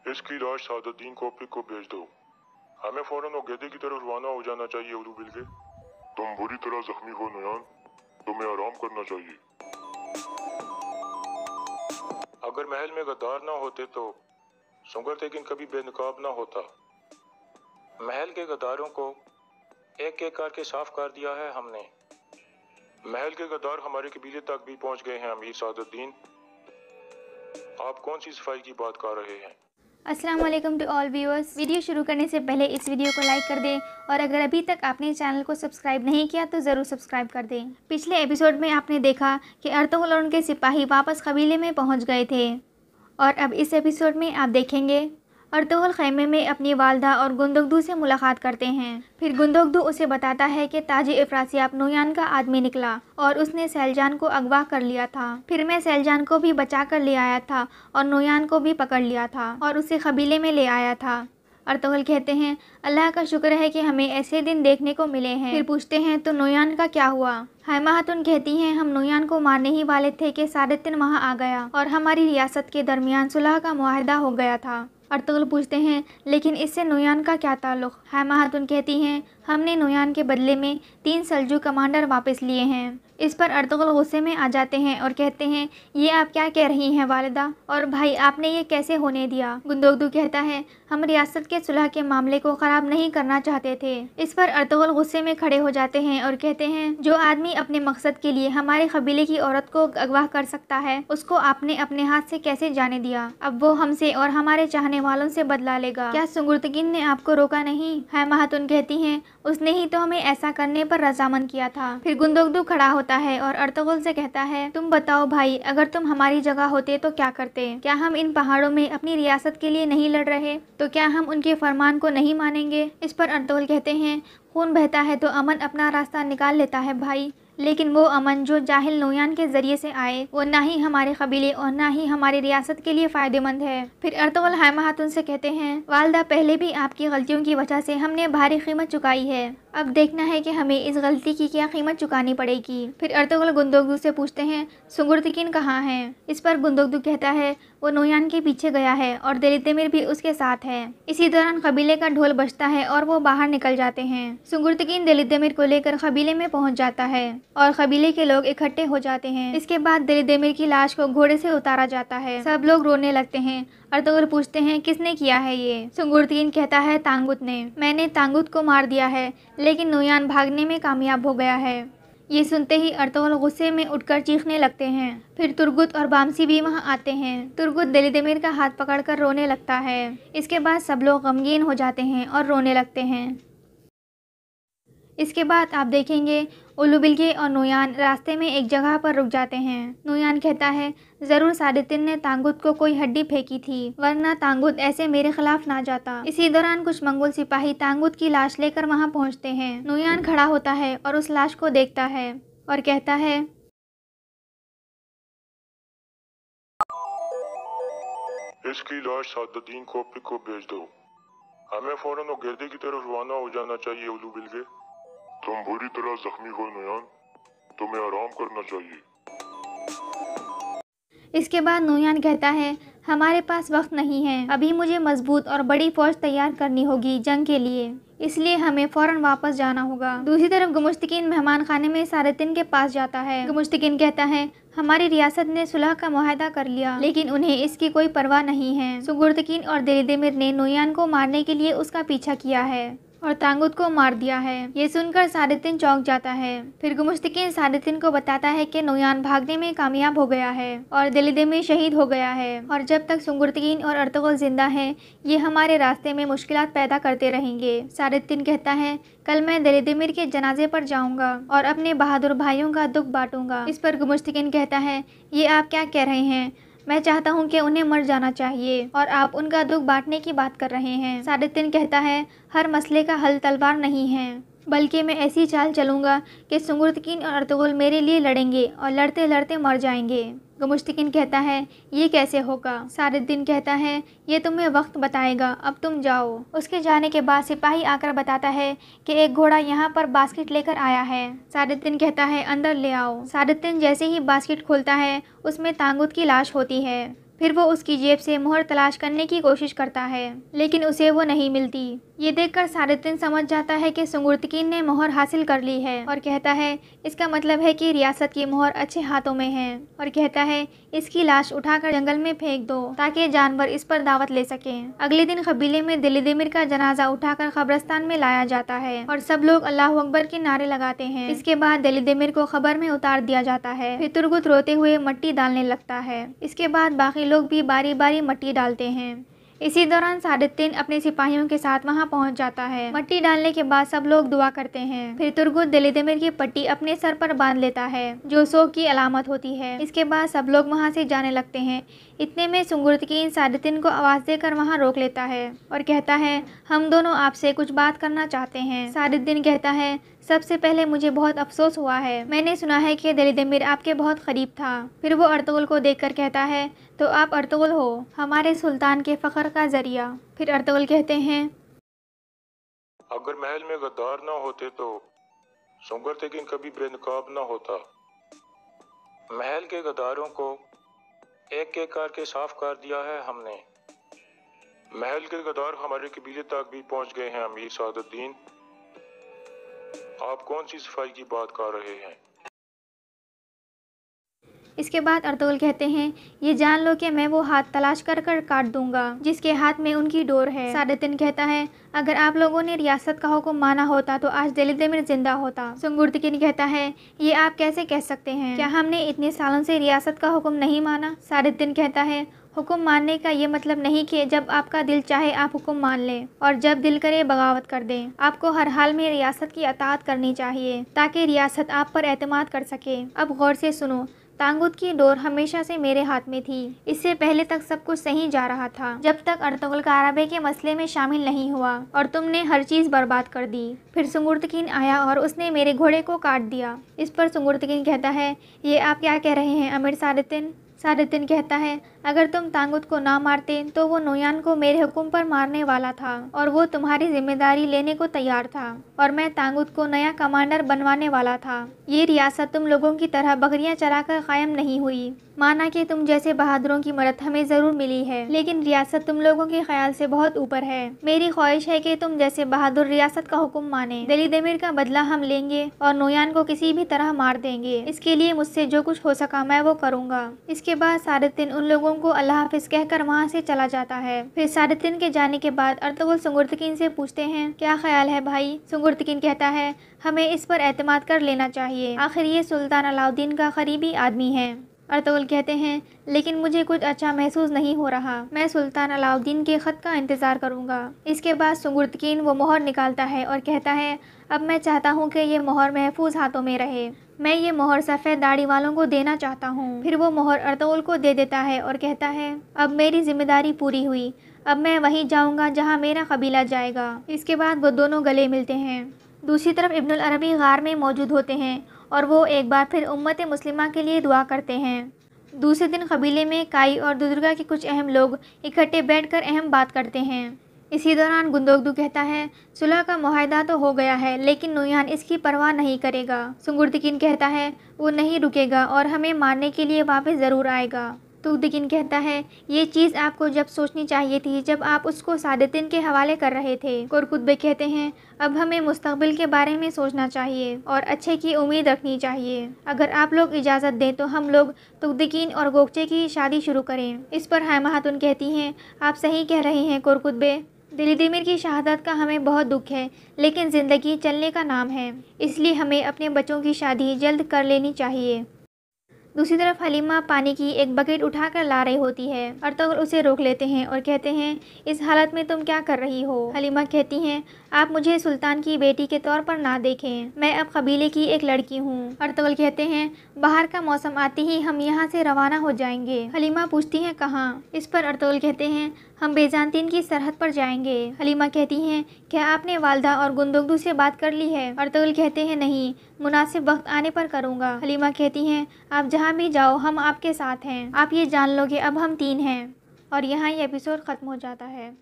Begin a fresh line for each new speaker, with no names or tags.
इसकी लाश सादुद्दीन कोपलिक को भेज दो। हमें फौरन ओगैदे की तरफ रवाना हो जाना चाहिए। उलू बिलगे, तुम बुरी तरह जख्मी हो नयान, तुम्हें आराम करना चाहिए। अगर महल में गद्दार ना होते तो सुंगर तेगिन कभी बेनकाब ना होता। महल के गद्दारों को एक एक करके साफ कर दिया है हमने। महल के गद्दार हमारे कबीले तक भी पहुंच गए हैं। अमीर सादुद्दीन, आप कौन सी सफाई की बात कर रहे हैं?
अस्सलाम वालेकुम टू ऑल व्यूअर्स। वीडियो शुरू करने से पहले इस वीडियो को लाइक कर दें और अगर अभी तक आपने चैनल को सब्सक्राइब नहीं किया तो ज़रूर सब्सक्राइब कर दें। पिछले एपिसोड में आपने देखा कि अर्तुगरुल और उनके सिपाही वापस कबीले में पहुंच गए थे और अब इस एपिसोड में आप देखेंगे अर्तुगरुल खैमे में अपनी वालदा और गुंदुगदू से मुलाकात करते हैं। फिर गुंदुगदू उसे बताता है कि ताजी इफ्रासियाब नोयान का आदमी निकला और उसने सैलजान को अगवा कर लिया था। फिर मैं सैलजान को भी बचा कर ले आया था और नोयान को भी पकड़ लिया था और उसे कबीले में ले आया था। अर्तुगरुल कहते हैं अल्लाह का शुक्र है कि हमें ऐसे दिन देखने को मिले हैं। फिर पूछते हैं तो नोयान का क्या हुआ? हैमा खातून कहती हैं हम नोयान को मारने ही वाले थे कि सादुद्दीन वहाँ आ गया और हमारी रियासत के दरमियान सुलह का मुआहदा हो गया था। अर्तुगरुल पूछते हैं लेकिन इससे नोयान का क्या ताल्लुक़? हैमा खातून कहती हैं हमने नोयान के बदले में 3 सल्जूक कमांडर वापस लिए हैं। इस पर अर्तुगरुल गुस्से में आ जाते हैं और कहते हैं ये आप क्या कह रही हैं वालिदा और भाई, आपने ये कैसे होने दिया? गुंदुगदू कहता है हम रियासत के सुलह के मामले को ख़राब नहीं करना चाहते थे। इस पर अर्तुगरुल गुस्से में खड़े हो जाते हैं और कहते हैं जो आदमी अपने मकसद के लिए हमारे कबीले की औरत को अगवा कर सकता है उसको आपने अपने हाथ से कैसे जाने दिया? अब वो हमसे और हमारे चाहने वालों से बदला लेगा। क्या सुंगुर्तगिन ने आपको रोका नहीं? हैमा खातून कहती हैं उसने ही तो हमें ऐसा करने पर रजामंद किया था। फिर गुंदुगदू खड़ा होता है और अर्तुगरुल से कहता है तुम बताओ भाई, अगर तुम हमारी जगह होते तो क्या करते? क्या हम इन पहाड़ों में अपनी रियासत के लिए नहीं लड़ रहे? तो क्या हम उनके फरमान को नहीं मानेंगे? इस पर अर्तुगरुल कहते हैं खून बहता है तो अमन अपना रास्ता निकाल लेता है भाई, लेकिन वो अमन जो जाहिल नोयान के ज़रिए से आए वो ना ही हमारे कबीले और ना ही हमारी रियासत के लिए फ़ायदेमंद है। फिर अर्तुगरुल हैमा खातून से कहते हैं वालदा, पहले भी आपकी गलतियों की वजह से हमने भारी कीमत चुकाई है, अब देखना है कि हमें इस गलती की क्या कीमत चुकानी पड़ेगी। फिर अर्तुगरुल गुंदुगदू से पूछते हैं सुंगुर्तगिन कहाँ है? इस पर गुंदुगदू कहता है वो नोयान के पीछे गया है और दिलिदेमिर भी उसके साथ है। इसी दौरान कबीले का ढोल बजता है और वो बाहर निकल जाते हैं। सुंगुर्तगिन दिलिदेमिर को लेकर कबीले में पहुंच जाता है और कबीले के लोग इकट्ठे हो जाते हैं। इसके बाद दिलिदेमिर की लाश को घोड़े से उतारा जाता है। सब लोग रोने लगते हैं। अर्तुगरुल पूछते हैं किसने किया है ये? सुंगुर्तगिन कहता है तांगुत ने। मैंने तांगुत को मार दिया है लेकिन नोयान भागने में कामयाब हो गया है। ये सुनते ही अर्तुगरुल गुस्से में उठकर चीखने लगते हैं। फिर तुर्गुत और बामसी भी वहाँ आते हैं। तुर्गुत दिलिदेमिर का हाथ पकड़कर रोने लगता है। इसके बाद सब लोग गमगीन हो जाते हैं और रोने लगते हैं। इसके बाद आप देखेंगे उलू बिलगे और नोयान रास्ते में एक जगह पर रुक जाते हैं। नोयान कहता है ज़रूर सादुद्दीन ने तांगुत को कोई हड्डी फेंकी थी, वरना तांगुत ऐसे मेरे खिलाफ ना जाता। इसी दौरान कुछ मंगोल सिपाही तांगुत की लाश लेकर वहां पहुंचते हैं। नोयान खड़ा होता है और उस लाश को देखता है और कहता है
इसकी लाश सादुद्दीन कोपलिक को भेज दो। हमें फौरन ओगैदे की तरफ रवाना हो जाना चाहिए। उलू बिलगे, तुम बुरी तरह जख्मी हो नयान, तुम्हें आराम करना चाहिए।
इसके बाद नोयान कहता है हमारे पास वक्त नहीं है, अभी मुझे मजबूत और बड़ी फौज तैयार करनी होगी जंग के लिए, इसलिए हमें फौरन वापस जाना होगा। दूसरी तरफ गुमुश्तगिन मेहमान खाने में सादुद्दीन के पास जाता है। गुमुश्तगिन कहता है हमारी रियासत ने सुलह का मुआहदा कर लिया लेकिन उन्हें इसकी कोई परवाह नहीं है। सुंगुर्तगिन और दिलिदेमिर ने नोयान को मारने के लिए उसका पीछा किया है और तांगुत को मार दिया है। ये सुनकर सादुद्दीन चौंक जाता है। फिर गुमुश्तगिन सादुद्दीन को बताता है कि नोयान भागने में कामयाब हो गया है और दिलिदेमिर शहीद हो गया है और जब तक सुंगुर्तगिन और अर्तुगरुल जिंदा हैं ये हमारे रास्ते में मुश्किलात पैदा करते रहेंगे। सादुद्दीन कहता है कल मैं दिलिदेमिर के जनाजे पर जाऊंगा और अपने बहादुर भाइयों का दुख बांटूंगा। इस पर गुमुश्तगिन कहता है ये आप क्या कह रहे हैं? मैं चाहता हूं कि उन्हें मर जाना चाहिए और आप उनका दुख बांटने की बात कर रहे हैं। सादुद्दीन कहता है हर मसले का हल तलवार नहीं है, बल्कि मैं ऐसी चाल चलूँगा कि सुंगुर्तगिन और अर्तुगरुल मेरे लिए लड़ेंगे और लड़ते लड़ते मर जाएंगे। गुमुश्तगिन कहता है ये कैसे होगा? सादुद्दीन कहता है ये तुम्हें वक्त बताएगा, अब तुम जाओ। उसके जाने के बाद सिपाही आकर बताता है कि एक घोड़ा यहाँ पर बास्केट लेकर आया है। सादुद्दीन कहता है अंदर ले आओ। सादुद्दीन जैसे ही बास्केट खोलता है उसमें तांगुत की लाश होती है। फिर वो उसकी जेब से मोहर तलाश करने की कोशिश करता है, लेकिन उसे वो नहीं मिलती। ये देखकर सादुद्दीन समझ जाता है कि सुंगुर्तकीन ने मोहर हासिल कर ली है और कहता है इसका मतलब है कि रियासत की मोहर अच्छे हाथों में है, और कहता है इसकी लाश उठाकर जंगल में फेंक दो ताकि जानवर इस पर दावत ले सकें। अगले दिन कबीले में दिलिदिमिर का जनाजा उठाकर कब्रिस्तान में लाया जाता है और सब लोग अल्लाह अकबर के नारे लगाते हैं। इसके बाद दिलिदिमिर को खबर में उतार दिया जाता है। फिर तुर्गुत रोते हुए मट्टी डालने लगता है। इसके बाद बाकी लोग भी बारी बारी मट्टी डालते हैं। इसी दौरान सादुद्दीन अपने सिपाहियों के साथ वहां पहुंच जाता है। मट्टी डालने के बाद सब लोग दुआ करते हैं। फिर तुर्गुत दिलिदिमिर की पट्टी अपने सर पर बांध लेता है जो शोक की अलामत होती है। इसके बाद सब लोग वहां से जाने लगते हैं। इतने में सुंगुर्तकीन सादुद्दीन को आवाज़ देकर वहां रोक लेता है और कहता है हम दोनों आपसे कुछ बात करना चाहते हैं। सादुद्दीन कहता है सबसे पहले मुझे बहुत अफसोस हुआ है। मैंने सुना है कि दिलिदिमिर आपके बहुत करीब था। फिर वो अर्तुगरुल को देखकर कहता है तो आप अर्तुगरुल हो, हमारे सुल्तान के फ़ख्र का जरिया। फिर अर्तुगरुल कहते हैं
अगर महल में गद्दार ना होते तो सुंगुर्तकीन कभी बेनकाब ना होता। महल के गद्दारों को एक एक करके साफ कर दिया है हमने। महल के गद्दार हमारे कबीले तक भी पहुंच गए हैं। अमीर सादुद्दीन, आप कौन सी सफाई की बात कर रहे हैं?
इसके बाद अर्तुगरुल कहते हैं ये जान लो कि मैं वो हाथ तलाश कर कर काट दूंगा जिसके हाथ में उनकी डोर है। सादुद्दीन कहता है अगर आप लोगों ने रियासत का हुक्म माना होता तो आज दिलिदिमिर जिंदा होता। सुंगुर्तकीन कहता है ये आप कैसे कह सकते हैं, क्या हमने इतने सालों से रियासत का हुक्म नहीं माना? सादुद्दीन कहता है हुक्म मानने का ये मतलब नहीं कि जब आपका दिल चाहे आप हुक्म मान लें और जब दिल करे बगावत कर दें। आपको हर हाल में रियासत की अताअत करनी चाहिए ताकि रियासत आप पर एतमाद कर सके। अब गौर से सुनो, तांगुत की डोर हमेशा से मेरे हाथ में थी। इससे पहले तक सब कुछ सही जा रहा था जब तक अर्तुगरुल कारबे के मसले में शामिल नहीं हुआ और तुमने हर चीज़ बर्बाद कर दी। फिर सुंगुर्तकीन आया और उसने मेरे घोड़े को काट दिया। इस पर सुंगुर्तकीन कहता है ये आप क्या कह रहे हैं अमीर सादुद्दीन? सादुद्दीन कहता है अगर तुम तांगुत को ना मारते तो वो नोयान को मेरे हुक्म पर मारने वाला था और वो तुम्हारी जिम्मेदारी लेने को तैयार था और मैं तांगुत को नया कमांडर बनवाने वाला था। ये रियासत तुम लोगों की तरह बकरियां चराकर कायम नहीं हुई। माना कि तुम जैसे बहादुरों की मदद हमें ज़रूर मिली है, लेकिन रियासत तुम लोगों के ख्याल से बहुत ऊपर है। मेरी ख्वाहिश है कि तुम जैसे बहादुर रियासत का हुक्म माने। दिलिदिमिर का बदला हम लेंगे और नोयान को किसी भी तरह मार देंगे। इसके लिए मुझसे जो कुछ हो सका मैं वो करूँगा। इसके बाद सादुद्दीन उन लोगों को अल्लाह हाफिज कहकर वहाँ से चला जाता है। फिर सादुद्दीन के जाने के बाद अर्तुगरुल सुंगुर्तकीन से पूछते हैं क्या ख्याल है भाई? सुंगुर्तकीन कहता है हमें इस पर एतमाद कर लेना चाहिए, आखिर ये सुल्तान अलाउद्दीन का करीबी आदमी है। अर्तुगरुल कहते हैं लेकिन मुझे कुछ अच्छा महसूस नहीं हो रहा। मैं सुल्तान अलाउद्दीन के ख़त का इंतज़ार करूँगा। इसके बाद सुंगुर्तकीन वो मोहर निकालता है और कहता है अब मैं चाहता हूँ कि ये मोहर महफूज हाथों में रहे। मैं ये मोहर सफ़ेद दाढ़ी वालों को देना चाहता हूँ। फिर वो मोहर अर्तुगरुल को दे देता है और कहता है अब मेरी जिम्मेदारी पूरी हुई। अब मैं वहीं जाऊँगा जहाँ मेरा कबीला जाएगा। इसके बाद वो दोनों गले मिलते हैं। दूसरी तरफ इब्नुल अरबी गार में मौजूद होते हैं और वो एक बार फिर उम्मत मुस्लिमा के लिए दुआ करते हैं। दूसरे दिन कबीले में काई और दुदुर्गा के कुछ अहम लोग इकट्ठे बैठकर अहम बात करते हैं। इसी दौरान गुंदोगदू कहता है सुलह का मुआहदा तो हो गया है लेकिन नोयान इसकी परवाह नहीं करेगा। सुंगुर्तकीन कहता है वो नहीं रुकेगा और हमें मारने के लिए वापस ज़रूर आएगा। तुगदकीन कहता है ये चीज़ आपको जब सोचनी चाहिए थी जब आप उसको सादुद्दीन के हवाले कर रहे थे। कुरकुतबे कहते हैं अब हमें मुस्तकबिल के बारे में सोचना चाहिए और अच्छे की उम्मीद रखनी चाहिए। अगर आप लोग इजाज़त दें तो हम लोग तुगदकीन और गोकचे की शादी शुरू करें। इस पर हैमा खातून कहती हैं आप सही कह रहे हैं कुरकुतबे, दिलिदिमिर की शहादत का हमें बहुत दुख है लेकिन ज़िंदगी चलने का नाम है, इसलिए हमें अपने बच्चों की शादी जल्द कर लेनी चाहिए। दूसरी तरफ हलीमा पानी की एक बकेट उठाकर ला रही होती है। अर्तुगरुल उसे रोक लेते हैं और कहते हैं इस हालत में तुम क्या कर रही हो? हलीमा कहती हैं आप मुझे सुल्तान की बेटी के तौर पर ना देखें, मैं अब कबीले की एक लड़की हूँ। अर्तुगरुल कहते हैं बाहर का मौसम आते ही हम यहाँ से रवाना हो जाएंगे। हलीमा पूछती हैं कहाँ? इस पर अर्तुगरुल कहते हैं हम बेजानतीन की सरहद पर जाएंगे। हलीमा कहती हैं क्या आपने वालदा और गुंदोगदू से बात कर ली है? अर्तुगरुल कहते हैं नहीं, मुनासिब वक्त आने पर करूँगा। हलीमा कहती हैं आप जहाँ भी जाओ हम आपके साथ हैं। आप ये जान लो कि अब हम 3 हैं। और यहाँ ये एपिसोड ख़त्म हो जाता है।